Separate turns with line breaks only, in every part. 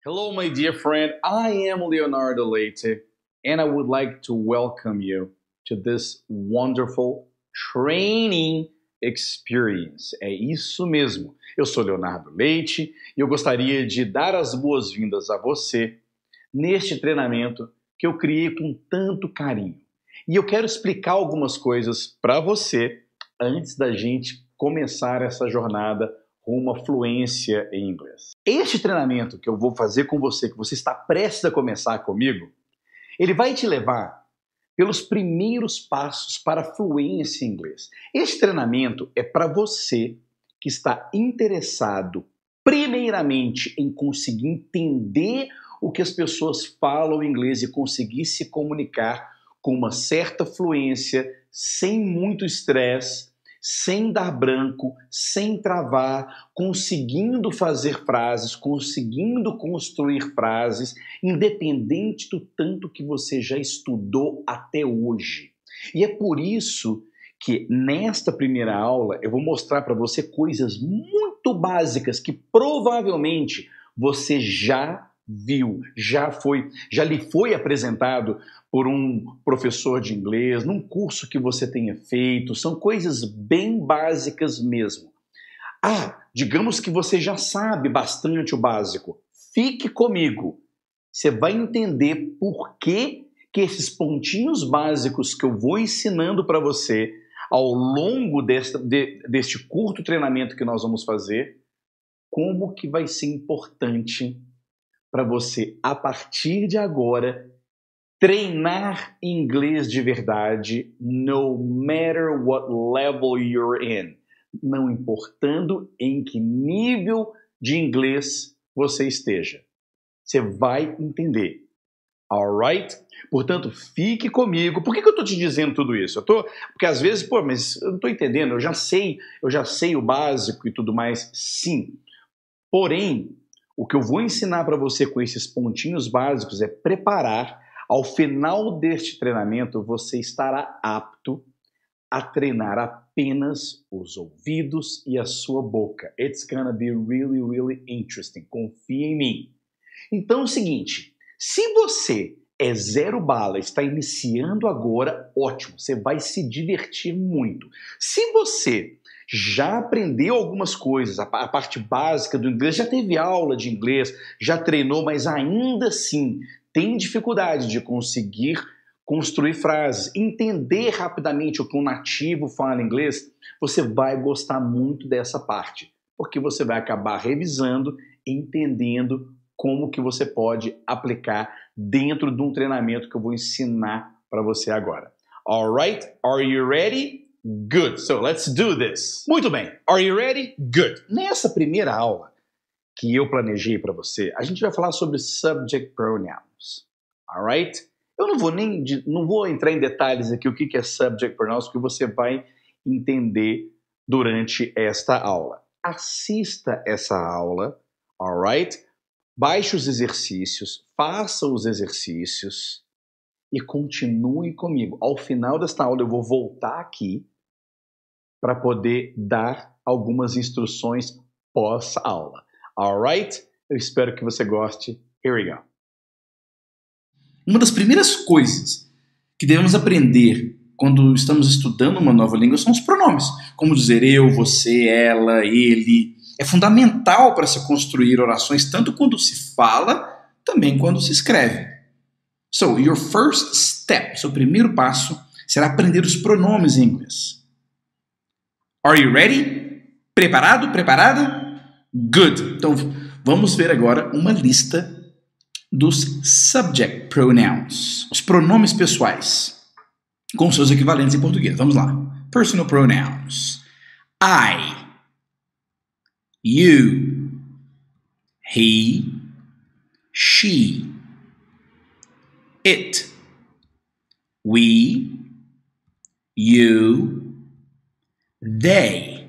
Hello, my dear friend. I am Leonardo Leite, and I would like to welcome you to this wonderful training experience. É isso mesmo. Eu sou Leonardo Leite e eu gostaria de dar as boas-vindas a você neste treinamento que eu criei com tanto carinho. E eu quero explicar algumas coisas para você antes da gente começar essa jornada rumo à fluência em inglês. Este treinamento que eu vou fazer com você, que você está prestes a começar comigo, ele vai te levar pelos primeiros passos para a fluência em inglês. Este treinamento é para você que está interessado, primeiramente, em conseguir entender o que as pessoas falam em inglês e conseguir se comunicar com uma certa fluência, sem muito estresse, sem dar branco, sem travar, conseguindo fazer frases, conseguindo construir frases, independente do tanto que você já estudou até hoje. E é por isso que nesta primeira aula eu vou mostrar para você coisas muito básicas que provavelmente você já viu, já lhe foi apresentado por um professor de inglês, num curso que você tenha feito, são coisas bem básicas mesmo. Digamos que você já sabe bastante o básico. Fique comigo. Você vai entender por que esses pontinhos básicos que eu vou ensinando para você ao longo deste curto treinamento que nós vamos fazer, como que vai ser importante para você, a partir de agora, treinar inglês de verdade, no matter what level you're in. Não importando em que nível de inglês você esteja. Você vai entender. Alright? Portanto, fique comigo. Por que eu estou te dizendo tudo isso? Porque às vezes, mas eu não estou entendendo, eu já sei o básico e tudo mais. Sim. Porém, o que eu vou ensinar para você com esses pontinhos básicos é preparar. Ao final deste treinamento, você estará apto a treinar apenas os ouvidos e a sua boca. It's gonna be really, really interesting. Confia em mim. Então é o seguinte, se você é zero bala, está iniciando agora, ótimo, você vai se divertir muito. Se você já aprendeu algumas coisas, a parte básica do inglês, já teve aula de inglês, já treinou, mas ainda assim tem dificuldade de conseguir construir frases, entender rapidamente o que um nativo fala em inglês, você vai gostar muito dessa parte, porque você vai acabar revisando, entendendo como que você pode aplicar dentro de um treinamento que eu vou ensinar para você agora. Alright? Are you ready? Good. So let's do this. Muito bem. Are you ready? Good. Nessa primeira aula que eu planejei para você, a gente vai falar sobre subject pronouns. Alright? Eu não vou entrar em detalhes aqui o que é subject pronouns, porque você vai entender durante esta aula. Assista essa aula, alright? Baixe os exercícios, faça os exercícios e continue comigo. Ao final desta aula eu vou voltar aqui para poder dar algumas instruções pós-aula. Alright? Eu espero que você goste. Here we go. Uma das primeiras coisas que devemos aprender quando estamos estudando uma nova língua são os pronomes. Como dizer eu, você, ela, ele. É fundamental para se construir orações, tanto quando se fala, também quando se escreve. So, your first step, seu primeiro passo, será aprender os pronomes em inglês. Are you ready? Preparado? Preparada? Good. Então, vamos ver agora uma lista dos subject pronouns, os pronomes pessoais, com seus equivalentes em português. Vamos lá. Personal pronouns. I, you, he, she, it, we, you, they.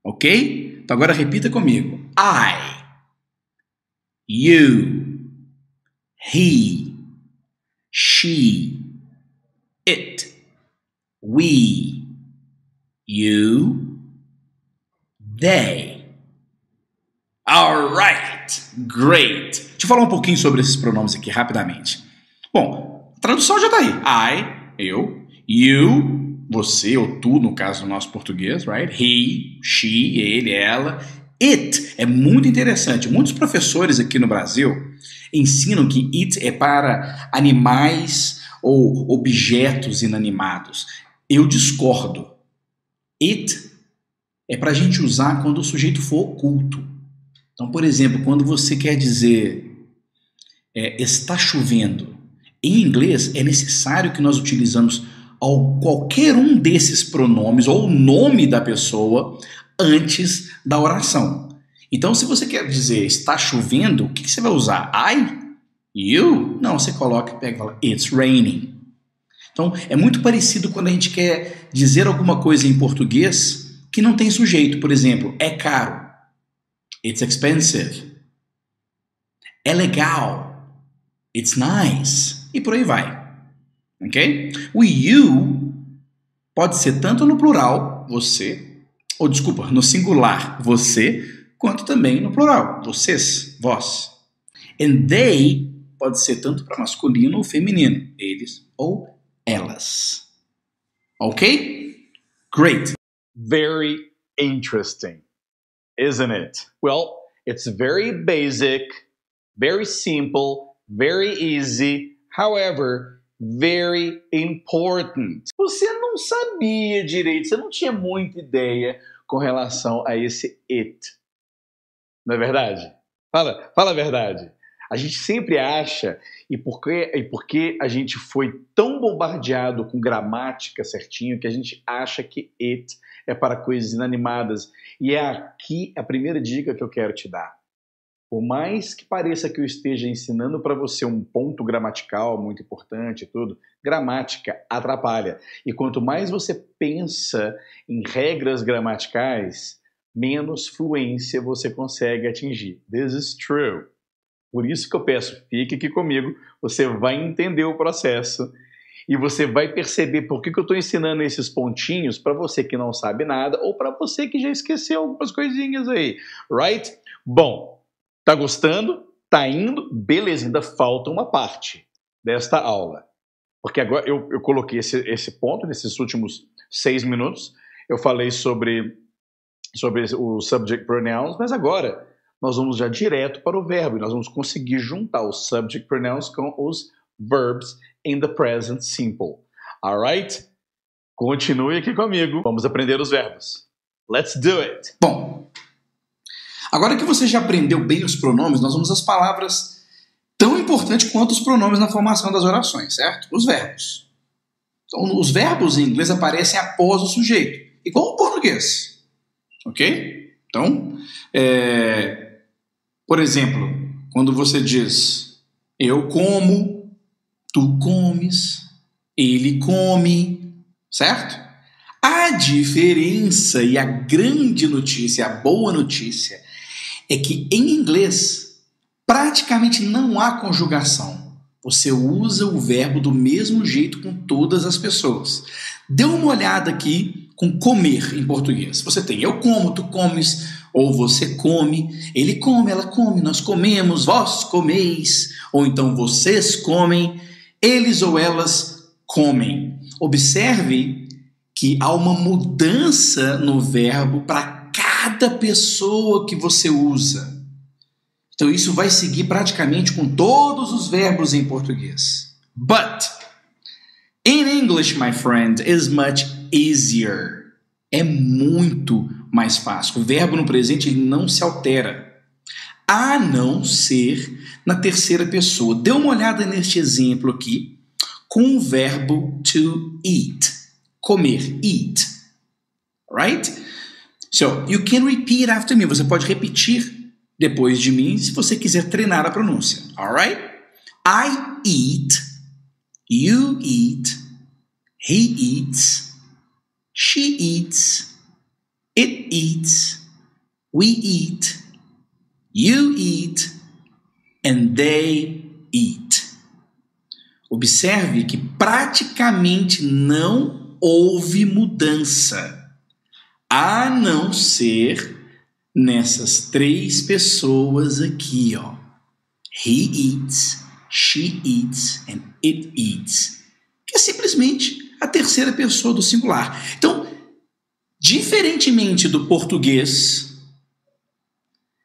Ok? Então agora repita comigo. I, you, he, she, it, we, you, they.
Alright, great. Deixa eu falar um pouquinho sobre esses pronomes aqui rapidamente. Bom, a tradução já tá aí. I, eu, you, você ou tu, no caso do nosso português, right? He, she, ele, ela. It é muito interessante. Muitos professores aqui no Brasil ensinam que it é para animais ou objetos inanimados. Eu discordo. It é para a gente usar quando o sujeito for oculto. Então, por exemplo, quando você quer dizer está chovendo, em inglês é necessário que nós utilizamos qualquer um desses pronomes ou o nome da pessoa antes da oração. Então, se você quer dizer está chovendo, o que você vai usar? I? You? Não, você coloca, pega e fala it's raining. Então, é muito parecido quando a gente quer dizer alguma coisa em português que não tem sujeito. Por exemplo, é caro. It's expensive. É legal. It's nice. E por aí vai. Ok? O you pode ser tanto no plural, você, ou desculpa, no singular, você, quanto também no plural, vocês, vós. And they pode ser tanto para masculino ou feminino, eles ou elas. Ok? Great.
Very interesting, isn't it? Well, it's very basic, very simple, very easy, however, very important. Você não sabia direito, você não tinha muita ideia com relação a esse it. Não é verdade? Fala a verdade. A gente sempre acha, e porque a gente foi tão bombardeado com gramática certinho, que a gente acha que it é para coisas inanimadas. E é aqui a primeira dica que eu quero te dar. Por mais que pareça que eu esteja ensinando para você um ponto gramatical muito importante e tudo, gramática atrapalha. E quanto mais você pensa em regras gramaticais, menos fluência você consegue atingir. This is true. Por isso que eu peço, fique aqui comigo, você vai entender o processo e você vai perceber por que eu estou ensinando esses pontinhos para você que não sabe nada ou para você que já esqueceu algumas coisinhas aí, right? Bom, tá gostando? Tá indo? Beleza, ainda falta uma parte desta aula. Porque agora eu coloquei esse ponto nesses últimos 6 minutos, eu falei sobre os subject pronouns, mas agora nós vamos já direto para o verbo e nós vamos conseguir juntar os subject pronouns com os verbs in the present simple. Alright? Continue aqui comigo. Vamos aprender os verbos. Let's do it!
Bom, agora que você já aprendeu bem os pronomes, nós vamos às palavras tão importantes quanto os pronomes na formação das orações, certo? Os verbos. Então, os verbos em inglês aparecem após o sujeito, igual o português. Ok? Então, por exemplo, quando você diz eu como, tu comes, ele come, certo? A diferença e a grande notícia, a boa notícia, é que em inglês praticamente não há conjugação. Você usa o verbo do mesmo jeito com todas as pessoas. Dê uma olhada aqui com comer em português. Você tem eu como, tu comes, ou você come, ele come, ela come, nós comemos, vós comeis, ou então vocês comem, eles ou elas comem. Observe que há uma mudança no verbo para cada pessoa que você usa. Então isso vai seguir praticamente com todos os verbos em português. But in English, my friend, is much easier. É muito mais fácil. O verbo no presente ele não se altera, a não ser na terceira pessoa. Dê uma olhada neste exemplo aqui com o verbo to eat. Comer, eat. Right? So, you can repeat after me. Você pode repetir depois de mim se você quiser treinar a pronúncia. Alright? I eat, you eat, he eats, she eats, it eats, we eat, you eat, and they eat. Observe que praticamente não houve mudança, a não ser nessas três pessoas aqui, ó. He eats, she eats, and it eats. Que é simplesmente a terceira pessoa do singular. Então, diferentemente do português,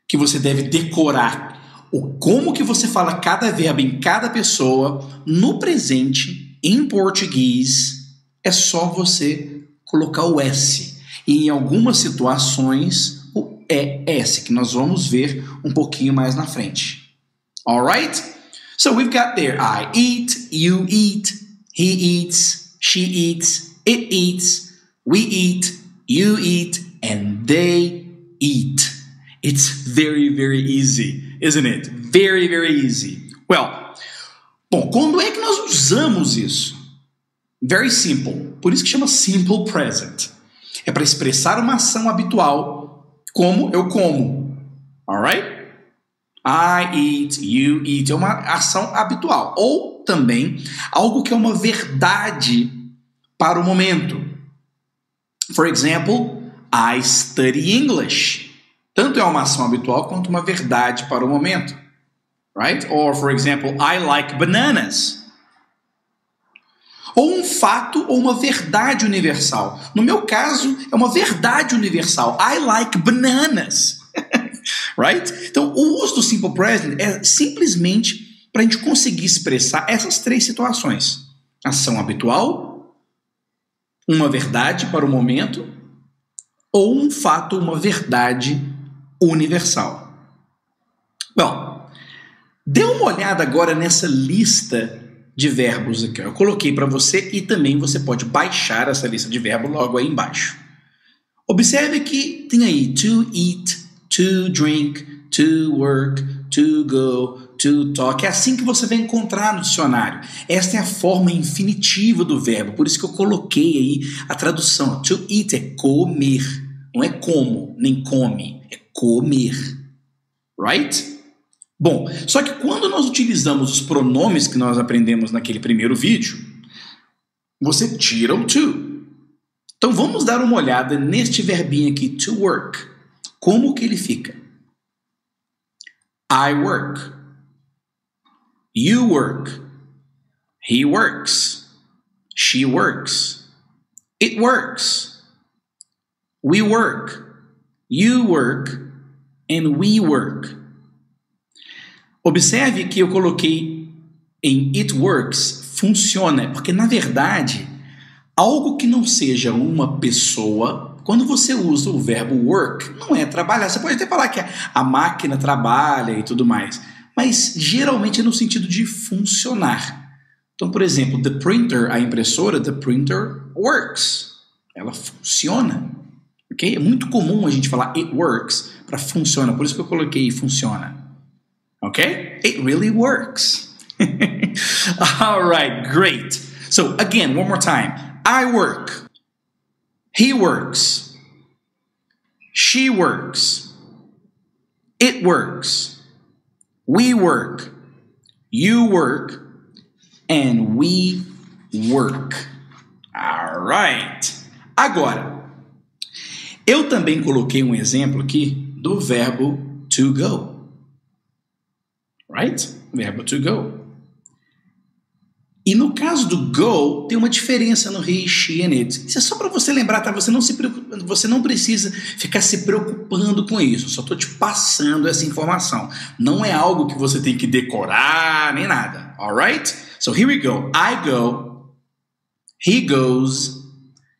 que você deve decorar como que você fala cada verbo em cada pessoa, no presente, em português, é só você colocar o S. E em algumas situações, o ES, que nós vamos ver um pouquinho mais na frente. Alright? So we've got there, I eat, you eat, he eats, she eats, it eats, we eat, you eat, and they eat. It's very, very easy, isn't it? Very, very easy. Well, bom, quando é que nós usamos isso? Very simple. Por isso que chama simple present. É para expressar uma ação habitual, como eu como. Alright? I eat, you eat. É uma ação habitual. Ou também algo que é uma verdade para o momento. For example, I study English. Tanto é uma ação habitual quanto uma verdade para o momento. Right? Or, for example, I like bananas. Ou um fato ou uma verdade universal. No meu caso, é uma verdade universal. I like bananas. Right? Então, o uso do simple present é simplesmente para a gente conseguir expressar essas três situações. Ação habitual, uma verdade para o momento, ou um fato, uma verdade universal. Bom, dê uma olhada agora nessa lista de verbos aqui. Eu coloquei para você e também você pode baixar essa lista de verbos logo aí embaixo. Observe que tem aí to eat, to drink, to work, to go, to talk. É assim que você vai encontrar no dicionário. Esta é a forma infinitiva do verbo. Por isso que eu coloquei aí a tradução. To eat é comer. Não é como, nem come. É comer. Right? Bom, só que quando nós utilizamos os pronomes que nós aprendemos naquele primeiro vídeo, você tira o to. Então vamos dar uma olhada neste verbinho aqui, to work. Como que ele fica? I work. You work. He works. She works. It works. We work. You work. And we work. Observe que eu coloquei em it works, funciona, porque na verdade, algo que não seja uma pessoa, quando você usa o verbo work, não é trabalhar. Você pode até falar que a máquina trabalha e tudo mais, mas geralmente é no sentido de funcionar. Então, por exemplo, the printer, a impressora, the printer works. Ela funciona. Okay? É muito comum a gente falar it works para funciona, por isso que eu coloquei funciona. Okay? It really works. All right, great. So again, one more time. I work. He works. She works. It works. We work. You work. And we work. All right. Agora, eu também coloquei um exemplo aqui do verbo to go. Right? Verbo to go. E no caso do go, tem uma diferença no he, she and it. Isso é só para você lembrar, tá? Você não precisa ficar se preocupando com isso. Só estou te passando essa informação. Não é algo que você tem que decorar, nem nada. Alright? So here we go. I go. He goes.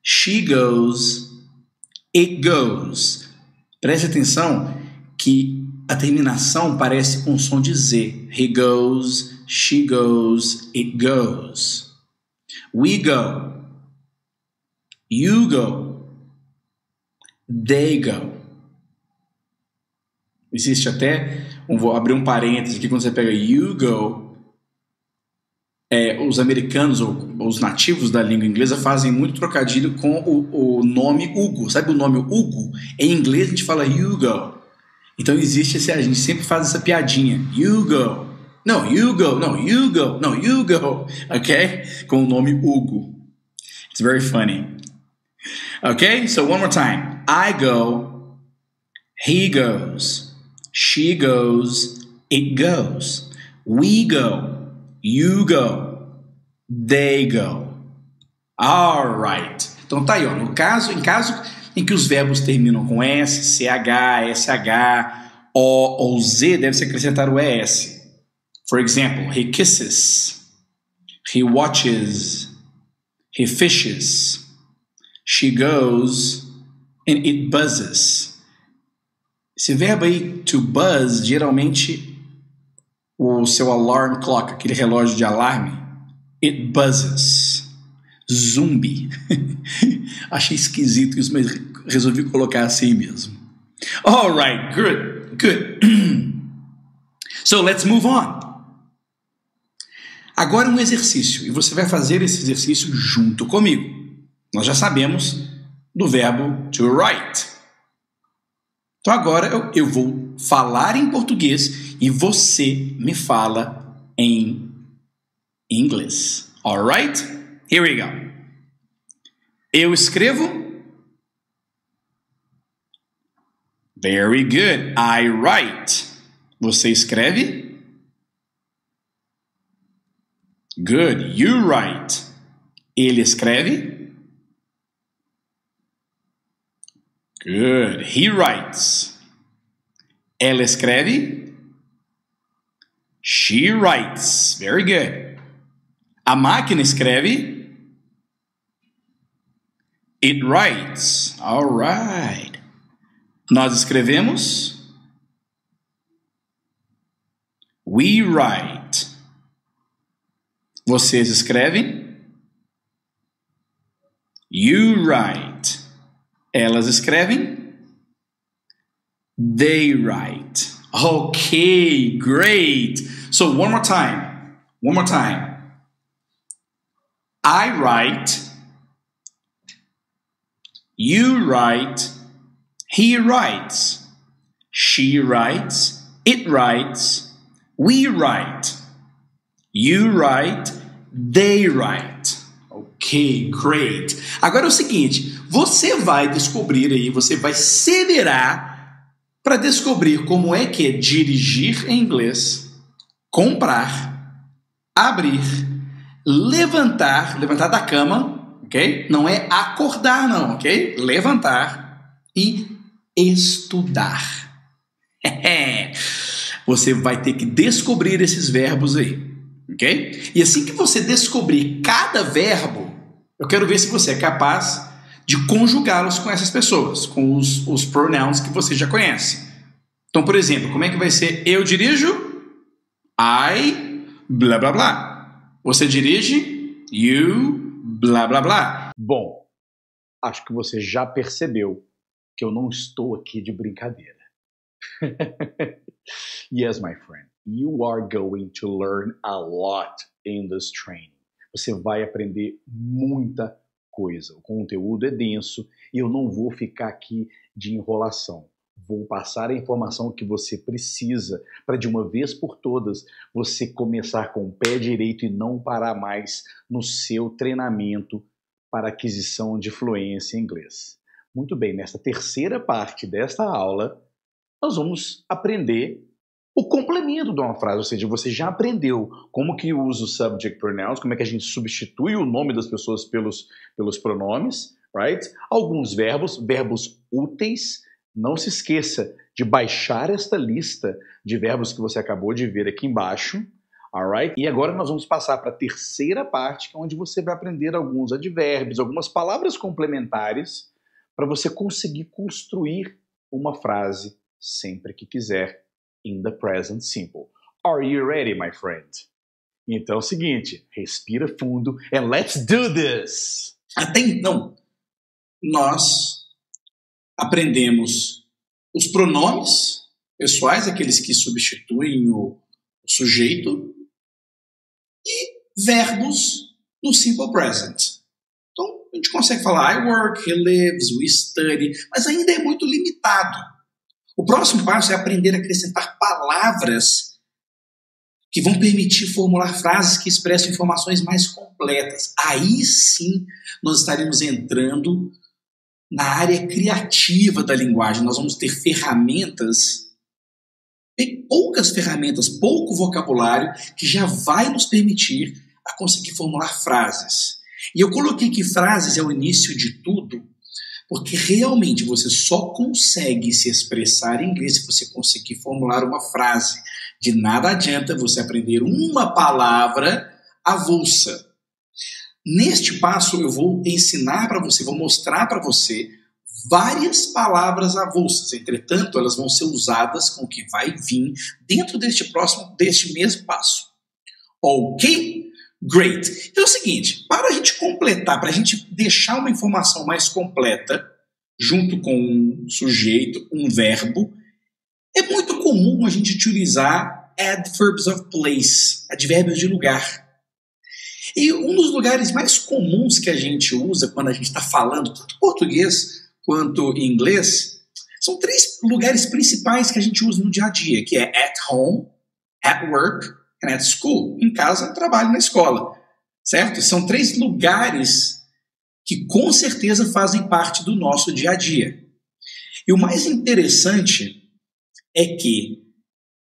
She goes. It goes. Preste atenção que a terminação parece com som de Z. He goes, she goes, it goes. We go. You go. They go. Existe até, vou abrir um parênteses aqui, quando você pega you go, os americanos ou os nativos da língua inglesa fazem muito trocadilho com o nome Hugo. Sabe o nome Hugo? Em inglês a gente fala you go. Então existe a gente sempre faz essa piadinha. You go. No, you go. No, you go. No, you go. Ok? Com o nome Hugo. It's very funny. Ok? So one more time. I go. He goes. She goes. It goes. We go. You go. They go. All right. Então tá aí, ó. Em caso em que os verbos terminam com S, CH, SH, O ou Z, deve-se acrescentar o ES. For example, he kisses. He watches. He fishes. She goes and it buzzes. Esse verbo aí, to buzz, geralmente o seu alarm clock, aquele relógio de alarme, it buzzes. Zumbi. Achei esquisito isso, mas resolvi colocar assim mesmo. All right, good. So let's move on. Agora um exercício, e você vai fazer esse exercício junto comigo. Nós já sabemos do verbo to write. Então agora eu vou falar em português e você me fala em inglês. Alright? Here we go. Eu escrevo. Very good. I write. Você escreve. Good. You write. Ele escreve. Good. He writes. Ela escreve. She writes. Very good. A máquina escreve. It writes. All right. Nós escrevemos. We write. Vocês escrevem. You write. Elas escrevem. They write. Okay, great. So one more time. I write. You write. He writes. She writes. It writes. We write. You write. They write. Ok, great. Agora é o seguinte, você vai descobrir aí, você vai se virar para descobrir como é que é dirigir em inglês, comprar, abrir, levantar da cama, ok? Não é acordar não, ok? Levantar e estudar. Você vai ter que descobrir esses verbos aí, ok? E assim que você descobrir cada verbo, eu quero ver se você é capaz de conjugá-los com essas pessoas, com os pronouns que você já conhece. Então, por exemplo, como é que vai ser eu dirijo? I, blá, blá, blá. Você dirige? You, blá, blá, blá.
Bom, acho que você já percebeu que eu não estou aqui de brincadeira. Yes, my friend, you are going to learn a lot in this training. Você vai aprender muita coisa. O conteúdo é denso e eu não vou ficar aqui de enrolação. Vou passar a informação que você precisa para, de uma vez por todas, você começar com o pé direito e não parar mais no seu treinamento para aquisição de fluência em inglês. Muito bem, nesta terceira parte desta aula, nós vamos aprender o complemento de uma frase, ou seja, você já aprendeu como que usa o subject pronouns, como é que a gente substitui o nome das pessoas pelos pronomes, right? Alguns verbos úteis. Não se esqueça de baixar esta lista de verbos que você acabou de ver aqui embaixo, alright? E agora nós vamos passar para a terceira parte, que é onde você vai aprender alguns advérbios, algumas palavras complementares para você conseguir construir uma frase sempre que quiser in the present simple. Are you ready, my friend? Então é o seguinte, respira fundo and let's do this!
Até então, nós aprendemos os pronomes pessoais, aqueles que substituem o sujeito, e verbos no simple present. Então, a gente consegue falar I work, he lives, we study, mas ainda é muito limitado. O próximo passo é aprender a acrescentar palavras que vão permitir formular frases que expressam informações mais completas. Aí sim nós estaremos entrando na área criativa da linguagem. Nós vamos ter ferramentas, poucas ferramentas, pouco vocabulário, que já vai nos permitir a conseguir formular frases. E eu coloquei que frases é o início de tudo, porque realmente você só consegue se expressar em inglês se você conseguir formular uma frase. De nada adianta você aprender uma palavra avulsa. Neste passo eu vou ensinar para você, vou mostrar para você várias palavras avulsas. Entretanto, elas vão ser usadas com o que vai vir dentro deste mesmo passo. Ok? Great. Então é o seguinte, para a gente completar, para a gente deixar uma informação mais completa, junto com um sujeito, um verbo, é muito comum a gente utilizar adverbs of place, advérbios de lugar. E um dos lugares mais comuns que a gente usa quando a gente está falando, tanto português quanto inglês, são 3 lugares principais que a gente usa no dia a dia, que é at home, at work and at school. Em casa, no trabalho, na escola. Certo? São 3 lugares que com certeza fazem parte do nosso dia a dia. E o mais interessante é que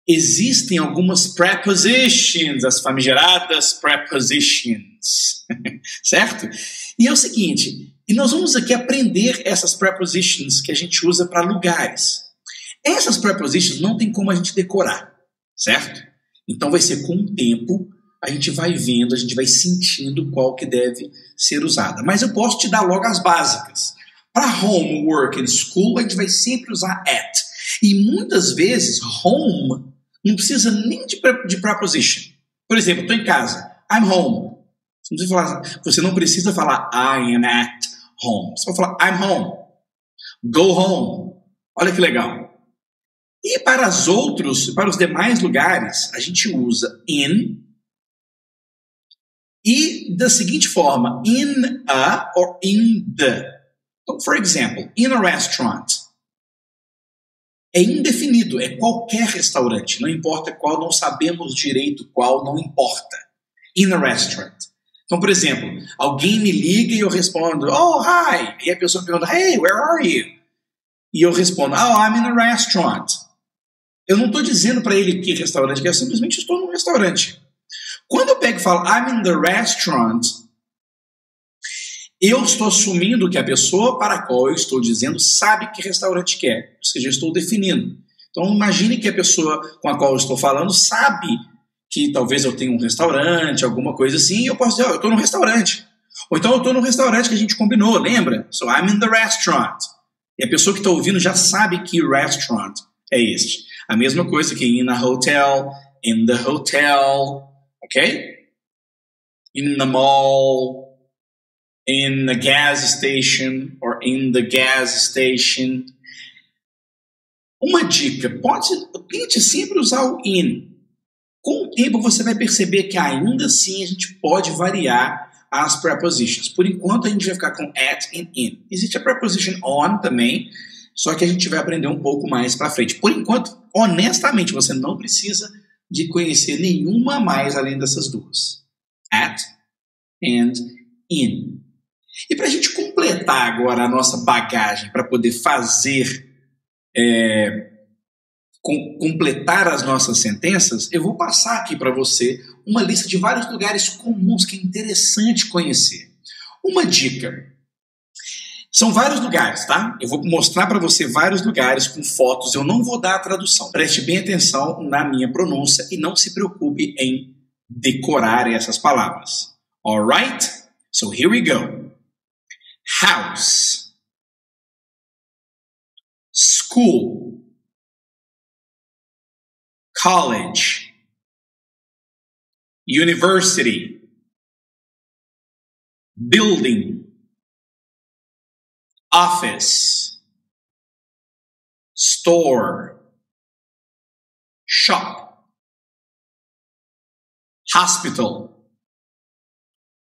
existem algumas prepositions, as famigeradas prepositions, certo? E é o seguinte, e nós vamos aqui aprender essas prepositions que a gente usa para lugares. Essas prepositions não tem como a gente decorar, certo? Então vai ser com o tempo, a gente vai vendo, a gente vai sentindo qual que deve ser usada. Mas eu posso te dar logo as básicas. Para home, work and school, a gente vai sempre usar at. E muitas vezes, home não precisa nem de preposition. Por exemplo, estou em casa. I'm home. Você não precisa falar I am at home. Você vai falar I'm home. Go home. Olha que legal. E para os demais lugares, a gente usa in e da seguinte forma, in a or in the. Então, for example, in a restaurant. É indefinido, é qualquer restaurante, não importa qual, não sabemos direito qual, não importa. In a restaurant. Então, por exemplo, alguém me liga e eu respondo, oh, hi. E a pessoa pergunta, hey, where are you? E eu respondo, oh, I'm in a restaurant. Eu não estou dizendo para ele que restaurante que é, eu simplesmente estou num restaurante. Quando eu pego e falo, I'm in the restaurant, eu estou assumindo que a pessoa para a qual eu estou dizendo sabe que restaurante que é. Ou seja, eu estou definindo. Então, imagine que a pessoa com a qual eu estou falando sabe que talvez eu tenha um restaurante, alguma coisa assim, e eu posso dizer, eu estou num restaurante. Ou então, eu estou num restaurante que a gente combinou, lembra? So, I'm in the restaurant. E a pessoa que está ouvindo já sabe que restaurant é este. A mesma coisa que in a hotel, in the hotel, ok? In the mall, in the gas station or in the gas station. Uma dica, tente sempre usar o in. Com o tempo você vai perceber que ainda assim a gente pode variar as prepositions. Por enquanto a gente vai ficar com at e in. Existe a preposition on também, só que a gente vai aprender um pouco mais para frente. Por enquanto, honestamente, você não precisa de conhecer nenhuma mais além dessas duas. At and in. E para a gente completar agora a nossa bagagem, para poder fazer, completar as nossas sentenças, eu vou passar aqui para você uma lista de vários lugares comuns que é interessante conhecer. Uma dica. São vários lugares, tá? Eu vou mostrar para você vários lugares com fotos. Eu não vou dar a tradução. Preste bem atenção na minha pronúncia e não se preocupe em decorar essas palavras. Alright? So here we go. House, school, college, university, building, office, store, shop, hospital,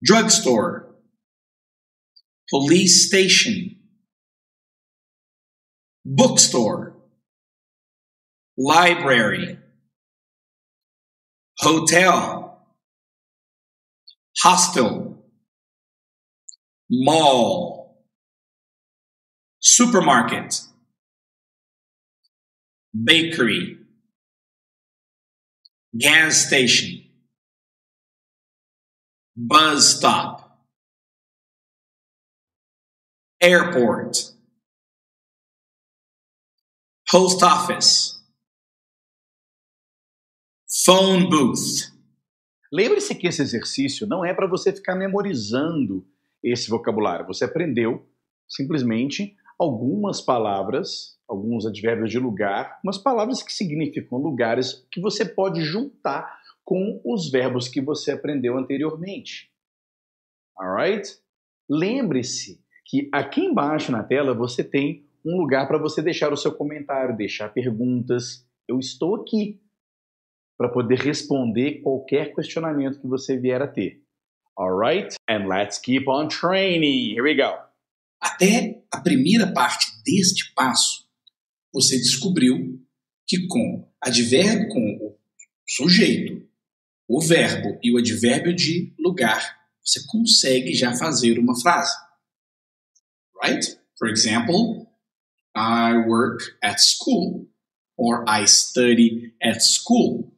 drugstore, police station, bookstore, library, hotel, hostel, mall, supermarket, bakery, gas station, bus stop, airport, post office, phone booth.
Lembre-se que esse exercício não é para você ficar memorizando esse vocabulário. Você aprendeu simplesmente algumas palavras, alguns advérbios de lugar, umas palavras que significam lugares que você pode juntar com os verbos que você aprendeu anteriormente. Alright? Lembre-se que aqui embaixo na tela você tem um lugar para você deixar o seu comentário, deixar perguntas. Eu estou aqui para poder responder qualquer questionamento que você vier a ter. Alright? And let's keep on training. Here we go.
Até a primeira parte deste passo, você descobriu que com advérbio, com o sujeito, o verbo e o advérbio de lugar, você consegue já fazer uma frase. Right? For example, I work at school or I study at school.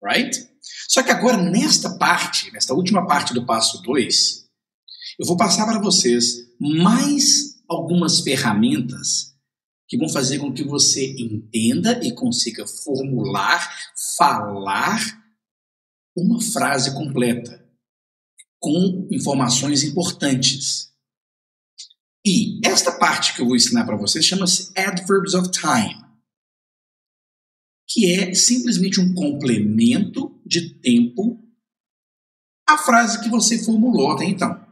Right? Só que agora, nesta parte, nesta última parte do passo 2, eu vou passar para vocês mais algumas ferramentas que vão fazer com que você entenda e consiga formular, falar uma frase completa, com informações importantes. E esta parte que eu vou ensinar para vocês chama-se Adverbs of Time, que é simplesmente um complemento de tempo à frase que você formulou até então.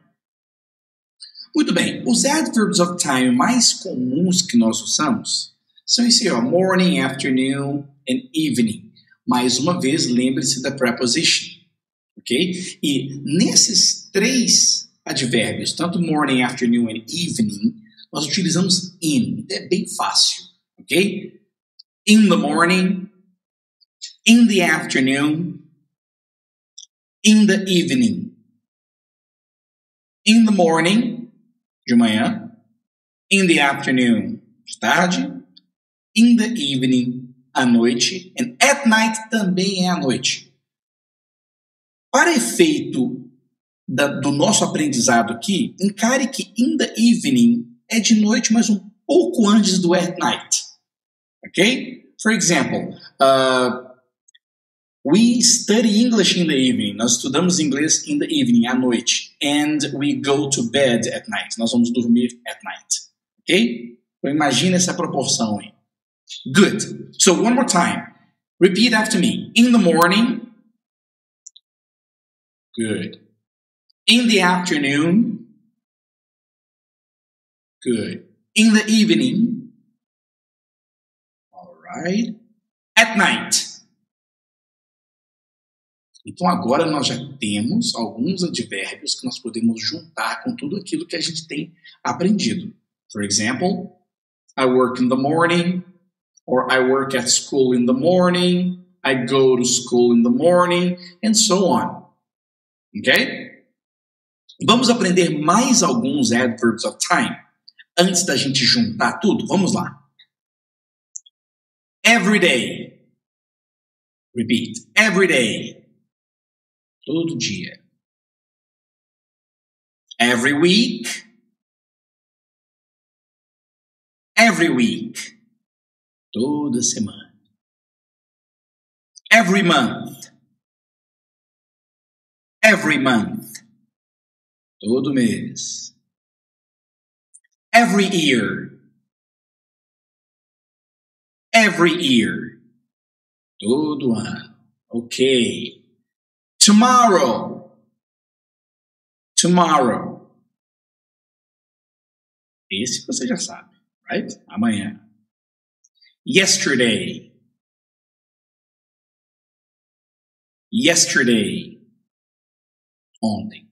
Muito bem, os adverbs of time mais comuns que nós usamos são esse, ó, morning, afternoon and evening. Mais uma vez, lembre-se da preposition, ok? E nesses três advérbios, tanto morning, afternoon and evening, nós utilizamos in. É bem fácil, ok? In the morning, in the afternoon, in the evening. In the morning, de manhã, in the afternoon, de tarde, in the evening, à noite, and at night também é à noite. Para efeito do nosso aprendizado aqui, encare que in the evening é de noite, mas um pouco antes do at night. Ok? For example, we study English in the evening. Nós estudamos inglês in the evening, à noite. And we go to bed at night. Nós vamos dormir at night. Ok? Então imagine essa proporção aí. Good. So one more time. Repeat after me. In the morning. Good. In the afternoon. Good. In the evening. All right. At night. Então agora nós já temos alguns advérbios que nós podemos juntar com tudo aquilo que a gente tem aprendido. For example, I work in the morning, or I work at school in the morning, I go to school in the morning, and so on. Ok? Vamos aprender mais alguns adverbs of time antes da gente juntar tudo? Vamos lá. Every day. Repeat. Every day. Todo dia. Every week. Every week. Toda semana. Every month. Every month. Todo mês. Every year. Every year. Todo ano. Ok. Tomorrow. Tomorrow. Esse você já sabe, right? Amanhã. Yesterday. Yesterday. Ontem.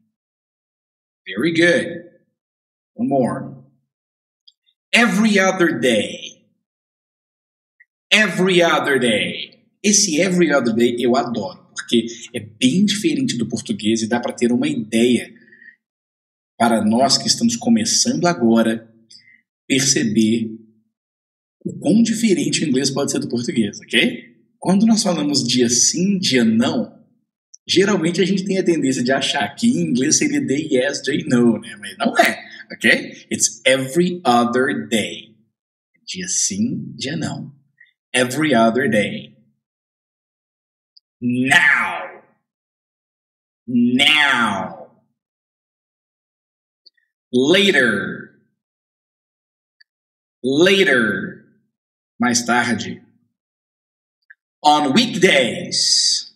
Very good. One more. Every other day. Every other day. Esse every other day eu adoro, porque é bem diferente do português e dá para ter uma ideia para nós que estamos começando agora perceber o quão diferente o inglês pode ser do português, ok? Quando nós falamos dia sim, dia não, geralmente a gente tem a tendência de achar que em inglês seria day yes, day no, né? Mas não é, ok? It's every other day. Dia sim, dia não. Every other day. Now. Now. Later. Later. Mais tarde. On weekdays.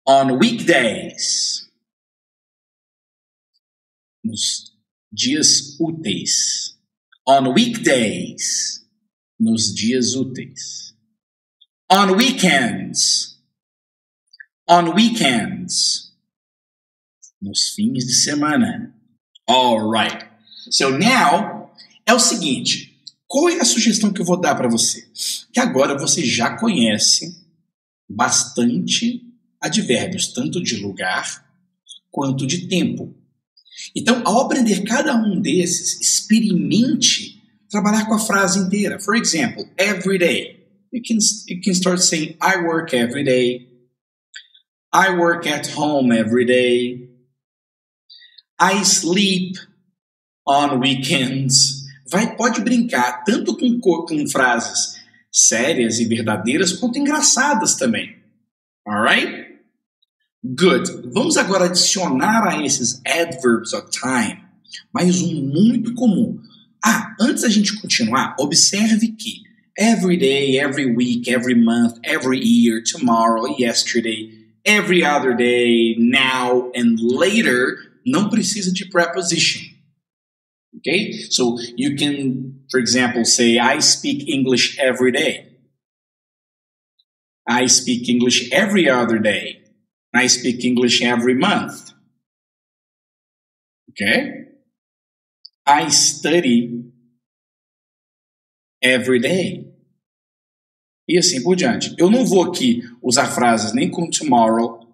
On weekdays. Nos dias úteis. On weekdays. Nos dias úteis. On weekends. On weekends. Nos fins de semana. All right. So now é o seguinte. Qual é a sugestão que eu vou dar para você? Que agora você já conhece bastante advérbios, tanto de lugar quanto de tempo. Então, ao aprender cada um desses, experimente trabalhar com a frase inteira. For example, every day. You can start saying, I work every day. I work at home every day. I sleep on weekends. Pode brincar tanto com frases sérias e verdadeiras quanto engraçadas também. Alright? Good. Vamos agora adicionar a esses adverbs of time mais um muito comum. Antes da gente continuar, observe que every day, every week, every month, every year, tomorrow, yesterday, every other day, now, and later não precisa de preposition. Okay? So you can, for example, say, I speak English every day. I speak English every other day. I speak English every month. Okay? I study every day. E assim por diante. Eu não vou aqui usar frases nem com tomorrow,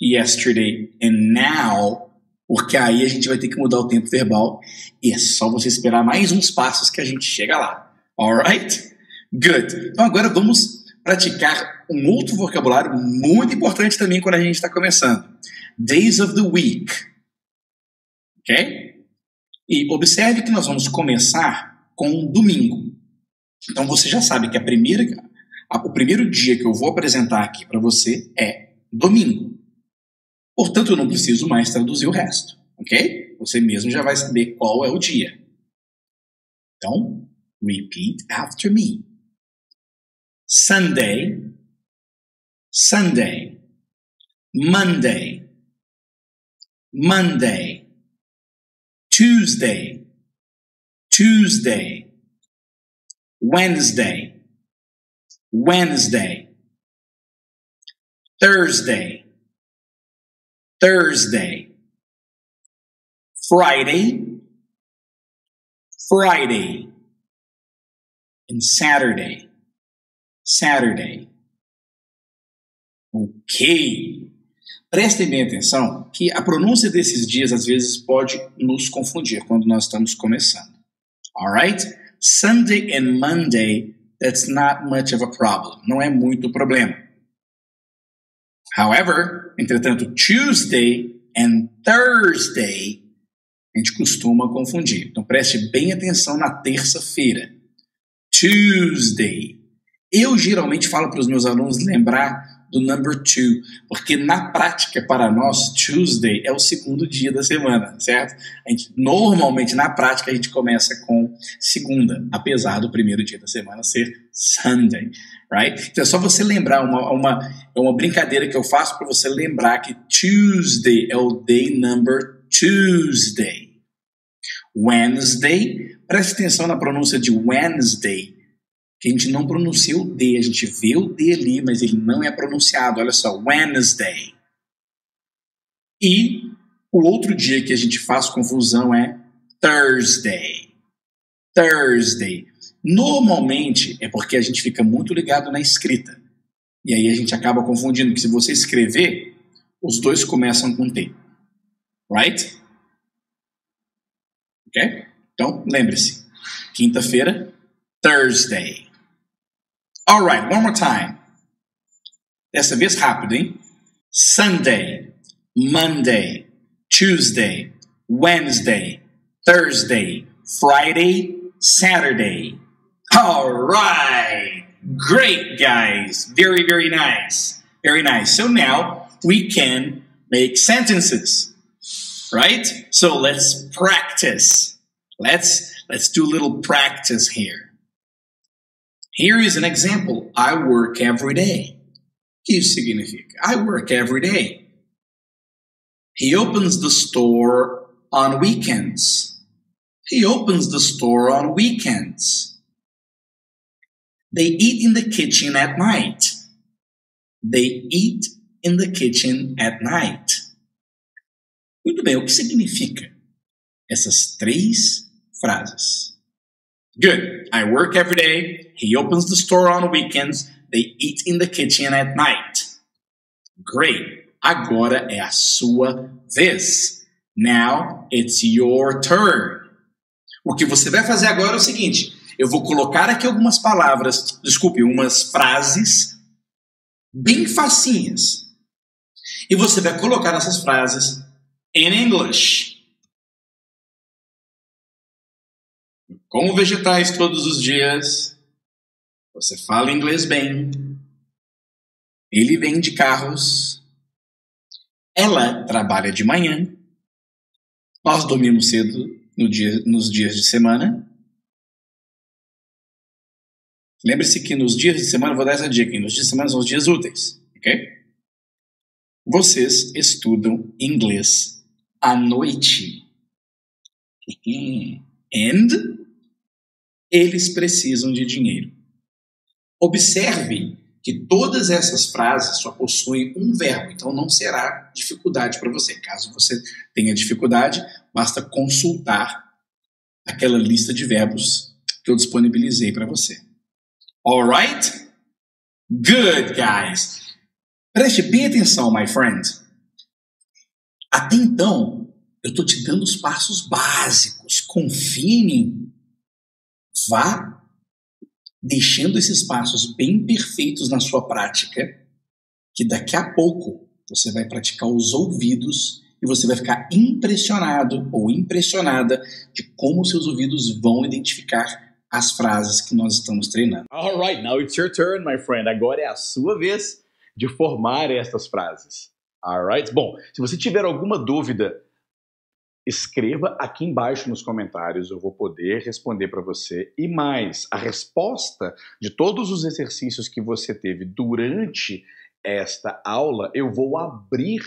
yesterday and now, porque aí a gente vai ter que mudar o tempo verbal e é só você esperar mais uns passos que a gente chega lá. Alright? Good. Então agora vamos praticar um outro vocabulário muito importante também quando a gente está começando. Days of the week. Ok? E observe que nós vamos começar com domingo. Então você já sabe que o primeiro dia que eu vou apresentar aqui para você é domingo. Portanto, eu não preciso mais traduzir o resto. Ok? Você mesmo já vai saber qual é o dia. Então, repeat after me. Sunday, Sunday, Monday, Monday, Tuesday, Tuesday, Wednesday, Wednesday, Thursday, Thursday, Friday, Friday, and Saturday, Saturday. Ok. Prestem bem atenção que a pronúncia desses dias às vezes pode nos confundir quando nós estamos começando. Alright? Sunday and Monday, that's not much of a problem. Não é muito problema. However, entretanto, Tuesday and Thursday, a gente costuma confundir. Então preste bem atenção na terça-feira. Tuesday. Eu geralmente falo para os meus alunos lembrar do number 2, porque na prática para nós Tuesday é o segundo dia da semana, certo? Normalmente na prática a gente começa com segunda, apesar do primeiro dia da semana ser Sunday, right? Então é só você lembrar, uma brincadeira que eu faço para você lembrar que Tuesday é o day number Tuesday. Wednesday, preste atenção na pronúncia de Wednesday, que a gente não pronuncia o D, a gente vê o D ali, mas ele não é pronunciado. Olha só, Wednesday. E o outro dia que a gente faz confusão é Thursday. Thursday. Normalmente é porque a gente fica muito ligado na escrita. E aí a gente acaba confundindo, que se você escrever, os dois começam com T. Right? Ok? Então, lembre-se. Quinta-feira, Thursday. Alright, one more time. Dessa vez rápido, hein? Sunday, Monday, Tuesday, Wednesday, Thursday, Friday, Saturday. Alright! Great, guys! Very, very nice. Very nice. So now we can make sentences, right? So let's practice. Let's do a little practice here. Here is an example. I work every day. O que isso significa? I work every day. He opens the store on weekends. He opens the store on weekends. They eat in the kitchen at night. They eat in the kitchen at night. Muito bem, o que significa essas três frases? Good. I work every day. He opens the store on weekends. They eat in the kitchen at night. Great. Agora é a sua vez. Now it's your turn. O que você vai fazer agora é o seguinte. Eu vou colocar aqui algumas palavras, umas frases bem facinhas. E você vai colocar essas frases in English. Como vegetais todos os dias. Você fala inglês bem. Ele vende carros. Ela trabalha de manhã. Nós dormimos cedo nos dias de semana. Lembre-se que nos dias de semana, vou dar essa dica, nos dias de semana são os dias úteis, ok? Vocês estudam inglês à noite. And eles precisam de dinheiro. Observe que todas essas frases só possuem um verbo, então não será dificuldade para você. Caso você tenha dificuldade, basta consultar aquela lista de verbos que eu disponibilizei para você. Alright? Good, guys. Preste bem atenção, my friend. Até então, eu estou te dando os passos básicos. Confie em mim. Vá deixando esses passos bem perfeitos na sua prática, que daqui a pouco você vai praticar os ouvidos e você vai ficar impressionado ou impressionada de como seus ouvidos vão identificar as frases que nós estamos treinando.
Alright, now it's your turn, my friend. Agora é a sua vez de formar estas frases. Alright? Bom, se você tiver alguma dúvida, escreva aqui embaixo nos comentários, eu vou poder responder para você. E mais, a resposta de todos os exercícios que você teve durante esta aula, eu vou abrir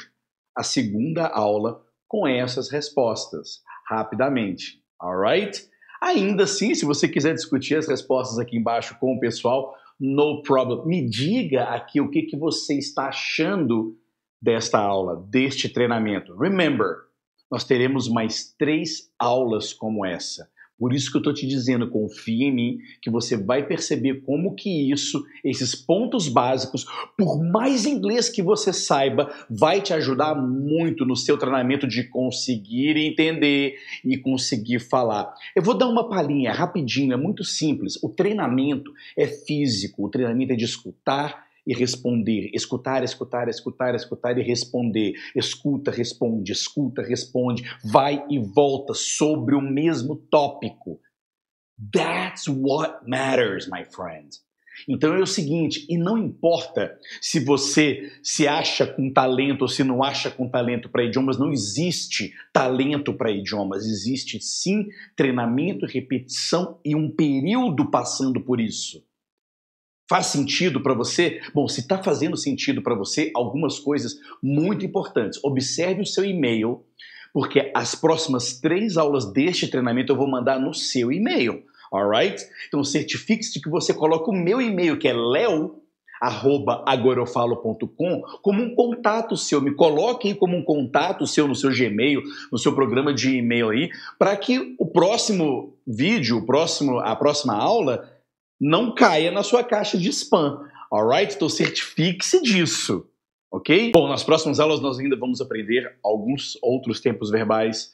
a segunda aula com essas respostas, rapidamente. Alright? Ainda assim, se você quiser discutir as respostas aqui embaixo com o pessoal, no problem. Me diga aqui o que você está achando desta aula, deste treinamento. Remember, nós teremos mais 3 aulas como essa. Por isso que eu estou te dizendo, confia em mim, que você vai perceber como que esses pontos básicos, por mais inglês que você saiba, vai te ajudar muito no seu treinamento de conseguir entender e conseguir falar. Eu vou dar uma palhinha rapidinho, é muito simples. O treinamento é físico, o treinamento é de escutar e responder, escutar e responder, escuta, responde, vai e volta sobre o mesmo tópico. That's what matters, my friend. Então é o seguinte, e não importa se você se acha com talento ou se não acha com talento para idiomas, não existe talento para idiomas, existe sim treinamento, repetição e um período passando por isso. Faz sentido para você? Bom, se está fazendo sentido para você, algumas coisas muito importantes. Observe o seu e-mail, porque as próximas 3 aulas deste treinamento eu vou mandar no seu e-mail, alright? Então certifique-se de que você coloca o meu e-mail, que é leo@agoraeufalo.com, como um contato seu. Me coloque aí como um contato seu no seu Gmail, no seu programa de e-mail aí, para que o próximo vídeo, a próxima aula não caia na sua caixa de spam, alright? Então certifique-se disso, ok? Bom, nas próximas aulas nós ainda vamos aprender alguns outros tempos verbais,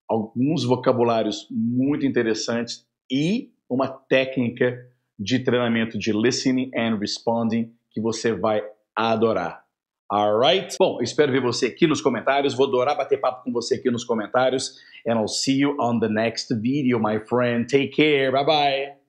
alguns vocabulários muito interessantes e uma técnica de treinamento de listening and responding que você vai adorar. Alright? Bom, espero ver você aqui nos comentários. Vou adorar bater papo com você aqui nos comentários. And I'll see you on the next video, my friend. Take care. Bye bye.